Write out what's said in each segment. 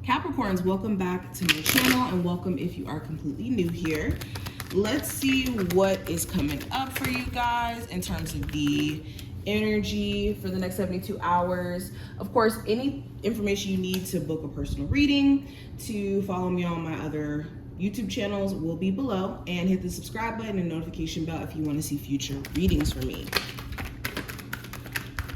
Capricorns, welcome back to my channel, and welcome if you are completely new here. Let's see what is coming up for you guys in terms of the energy for the next 72 hours. Of course, any information you need to book a personal reading, to follow me on my other YouTube channels will be below, and hit the subscribe button and notification bell if you want to see future readings from me.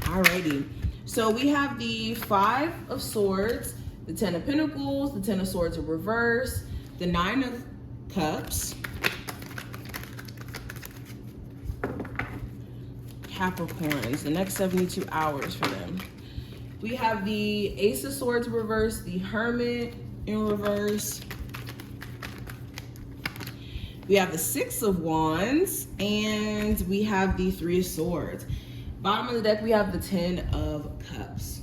Alrighty, so we have the Five of Swords, the Ten of Pentacles, the Ten of Swords in reverse, the Nine of Cups, Capricorns, the next 72 hours for them. We have the Ace of Swords in reverse, the Hermit in reverse. We have the Six of Wands, and we have the Three of Swords. Bottom of the deck, we have the Ten of Cups.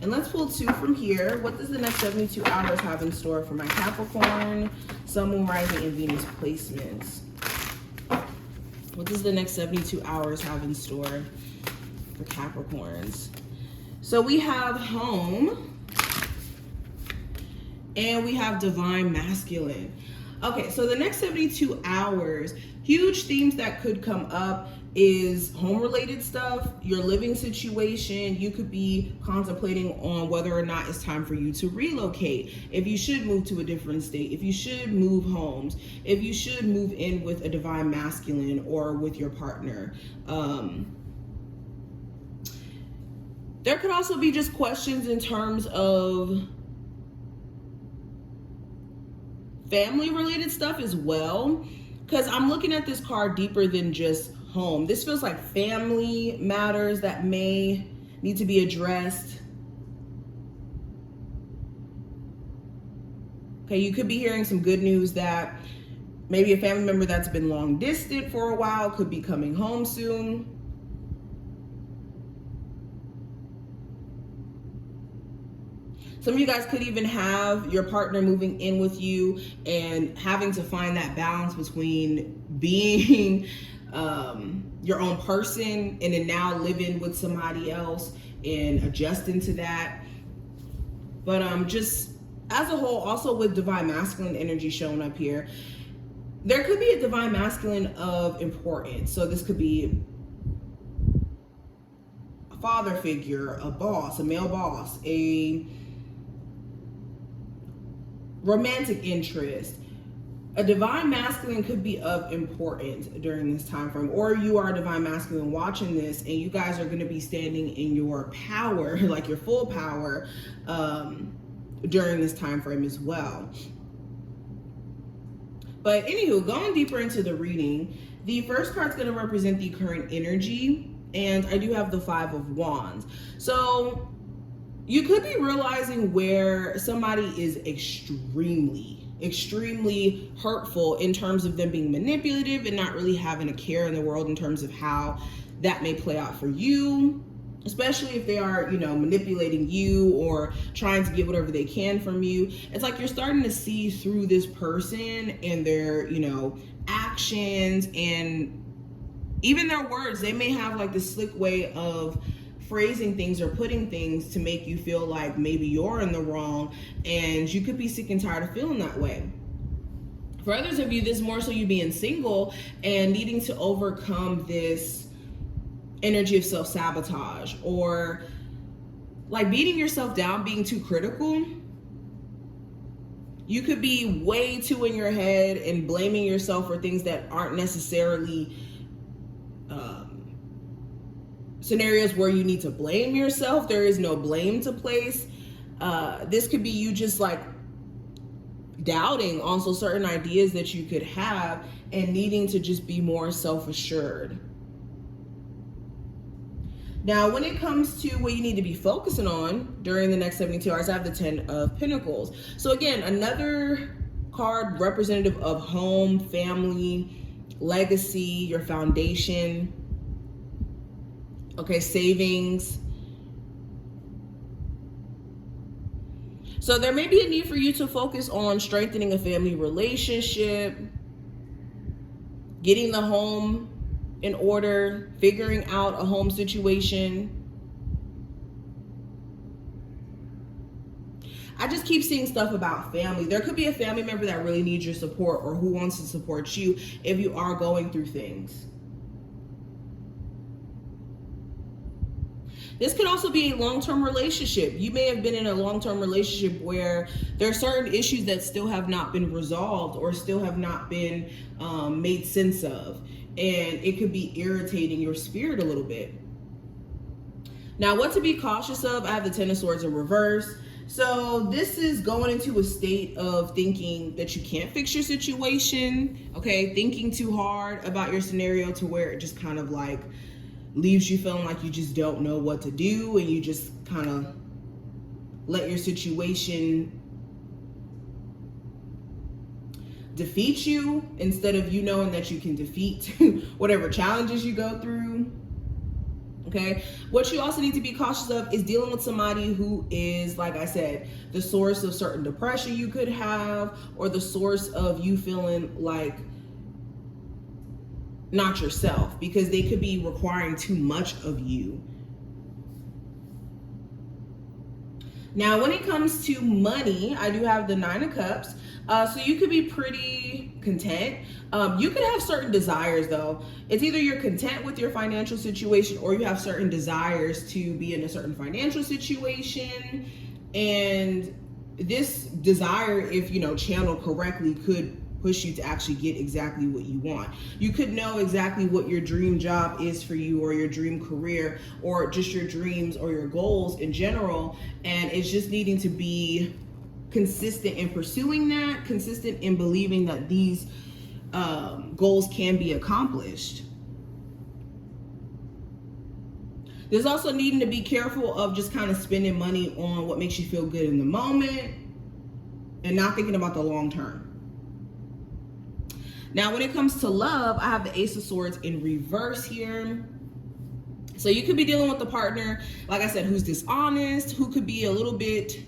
And let's pull two from here. What does the next 72 hours have in store for my Capricorn, Sun, Moon, Rising, and Venus placements? What does the next 72 hours have in store for Capricorns? So we have home, and we have divine masculine. Okay, so the next 72 hours, huge themes that could come up is home-related stuff, your living situation. You could be contemplating on whether or not it's time for you to relocate, if you should move to a different state, if you should move homes, if you should move in with a divine masculine or with your partner. There could also be just questions in terms of family-related stuff as well, because I'm looking at this card deeper than just home. This feels like family matters that may need to be addressed. Okay, you could be hearing some good news that maybe a family member that's been long distant for a while could be coming home soon. Some of you guys could even have your partner moving in with you and having to find that balance between being your own person and then now living with somebody else and adjusting to that. But just as a whole, also with divine masculine energy showing up here, there could be a divine masculine of importance. So this could be a father figure, a boss, a male boss, a romantic interest. A divine masculine could be of importance during this time frame, or you are a divine masculine watching this and you guys are going to be standing in your power, like your full power, during this time frame as well. But anywho, going deeper into the reading, the first card's going to represent the current energy, and I do have the Five of Wands. So you could be realizing where somebody is extremely hurtful in terms of them being manipulative and not really having a care in the world in terms of how that may play out for you, especially if they are, manipulating you or trying to get whatever they can from you. It's like you're starting to see through this person and their, actions and even their words. They may have like this slick way of phrasing things or putting things to make you feel like maybe you're in the wrong, and you could be sick and tired of feeling that way. For others of you, this is more so you being single and needing to overcome this energy of self-sabotage or like beating yourself down, being too critical. You could be way too in your head and blaming yourself for things that aren't necessarily scenarios where you need to blame yourself. There is no blame to place. This could be you just like doubting also certain ideas that you could have and needing to just be more self-assured. Now, when it comes to what you need to be focusing on during the next 72 hours, I have the Ten of Pentacles. So again, another card representative of home, family, legacy, your foundation. Okay, savings. So there may be a need for you to focus on strengthening a family relationship, getting the home in order, figuring out a home situation. I just keep seeing stuff about family. There could be a family member that really needs your support or who wants to support you if you are going through things. This could also be a long-term relationship. You may have been in a long-term relationship where there are certain issues that still have not been resolved or still have not been made sense of. And it could be irritating your spirit a little bit. Now, what to be cautious of, I have the Ten of Swords in reverse. So this is going into a state of thinking that you can't fix your situation, okay? Thinking too hard about your scenario to where it just kind of like leaves you feeling like you just don't know what to do, and you just kind of let your situation defeat you instead of you knowing that you can defeat whatever challenges you go through. Okay, what you also need to be cautious of is dealing with somebody who is, like I said, the source of certain depression you could have, or the source of you feeling like not yourself, because they could be requiring too much of you. Now, when it comes to money, I do have the Nine of Cups. So you could be pretty content. You could have certain desires though. It's either you're content with your financial situation or you have certain desires to be in a certain financial situation. And this desire, if channeled correctly, could push you to actually get exactly what you want. You could know exactly what your dream job is for you, or your dream career, or just your dreams or your goals in general. And it's just needing to be consistent in pursuing that, consistent in believing that these goals can be accomplished. There's also needing to be careful of just kind of spending money on what makes you feel good in the moment and not thinking about the long term. Now, when it comes to love, I have the Ace of Swords in reverse here. So you could be dealing with a partner, like I said, who's dishonest, who could be a little bit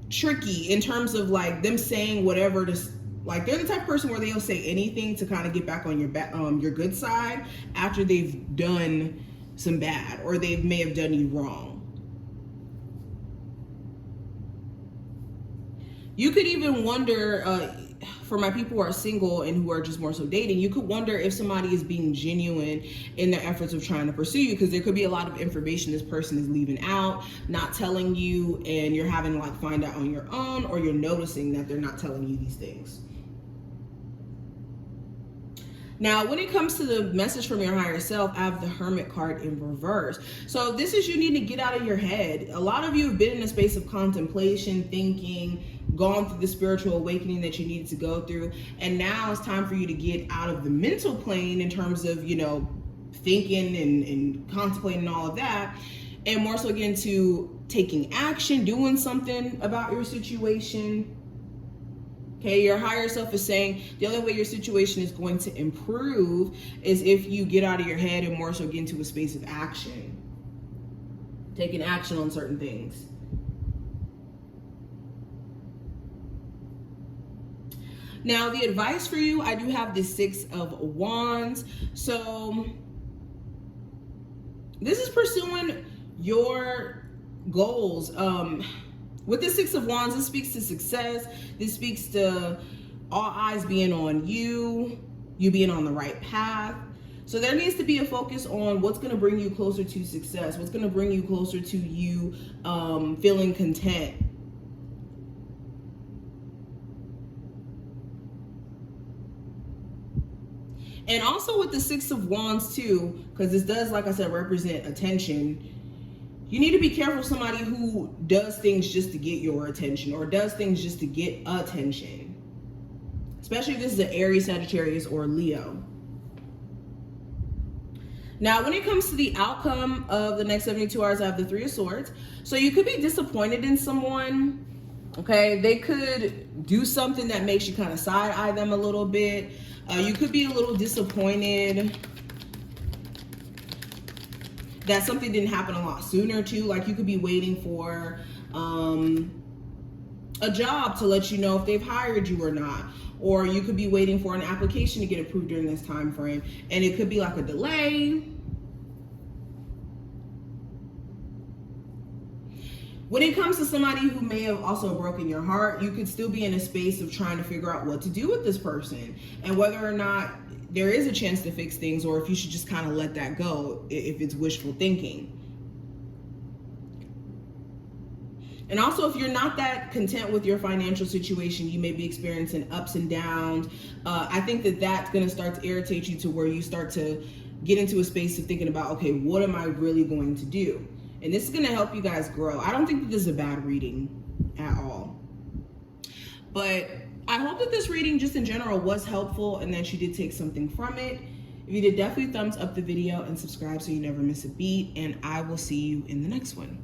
tricky in terms of like them saying whatever to, like they're the type of person where they'll say anything to kind of get back on your good side after they've done some bad, or they may have done you wrong. You could even wonder, for my people who are single and who are just more so dating, you could wonder if somebody is being genuine in their efforts of trying to pursue you, because there could be a lot of information this person is leaving out, not telling you, and you're having to like find out on your own, or you're noticing that they're not telling you these things. Now, when it comes to the message from your higher self, I have the Hermit card in reverse. So this is you need to get out of your head. A lot of you have been in a space of contemplation, thinking, gone through the spiritual awakening that you needed to go through. And now it's time for you to get out of the mental plane in terms of, thinking and contemplating all of that, and more so get into taking action, doing something about your situation. Okay, your higher self is saying the only way your situation is going to improve is if you get out of your head and more so get into a space of action. Taking action on certain things. Now, the advice for you, I do have the Six of Wands. So this is pursuing your goals. With the Six of Wands, this speaks to success. This speaks to all eyes being on you, you being on the right path. So there needs to be a focus on what's going to bring you closer to success, what's going to bring you closer to you feeling content. And also with the Six of Wands too, because this does, like I said, represent attention. You need to be careful of somebody who does things just to get your attention, or does things just to get attention. Especially if this is an Aries, Sagittarius, or Leo. Now, when it comes to the outcome of the next 72 hours, I have the Three of Swords. So you could be disappointed in someone. Okay, they could do something that makes you kind of side-eye them a little bit. You could be a little disappointed that something didn't happen a lot sooner too. Like you could be waiting for a job to let you know if they've hired you or not. Or you could be waiting for an application to get approved during this time frame. And it could be like a delay. When it comes to somebody who may have also broken your heart, you could still be in a space of trying to figure out what to do with this person and whether or not there is a chance to fix things, or if you should just kind of let that go if it's wishful thinking. And also, if you're not that content with your financial situation, you may be experiencing ups and downs. I think that that's going to start to irritate you to where you start to get into a space of thinking about, okay, what am I really going to do? And this is going to help you guys grow. I don't think that this is a bad reading at all. But I hope that this reading just in general was helpful and that you did take something from it. If you did, definitely thumbs up the video and subscribe so you never miss a beat. And I will see you in the next one.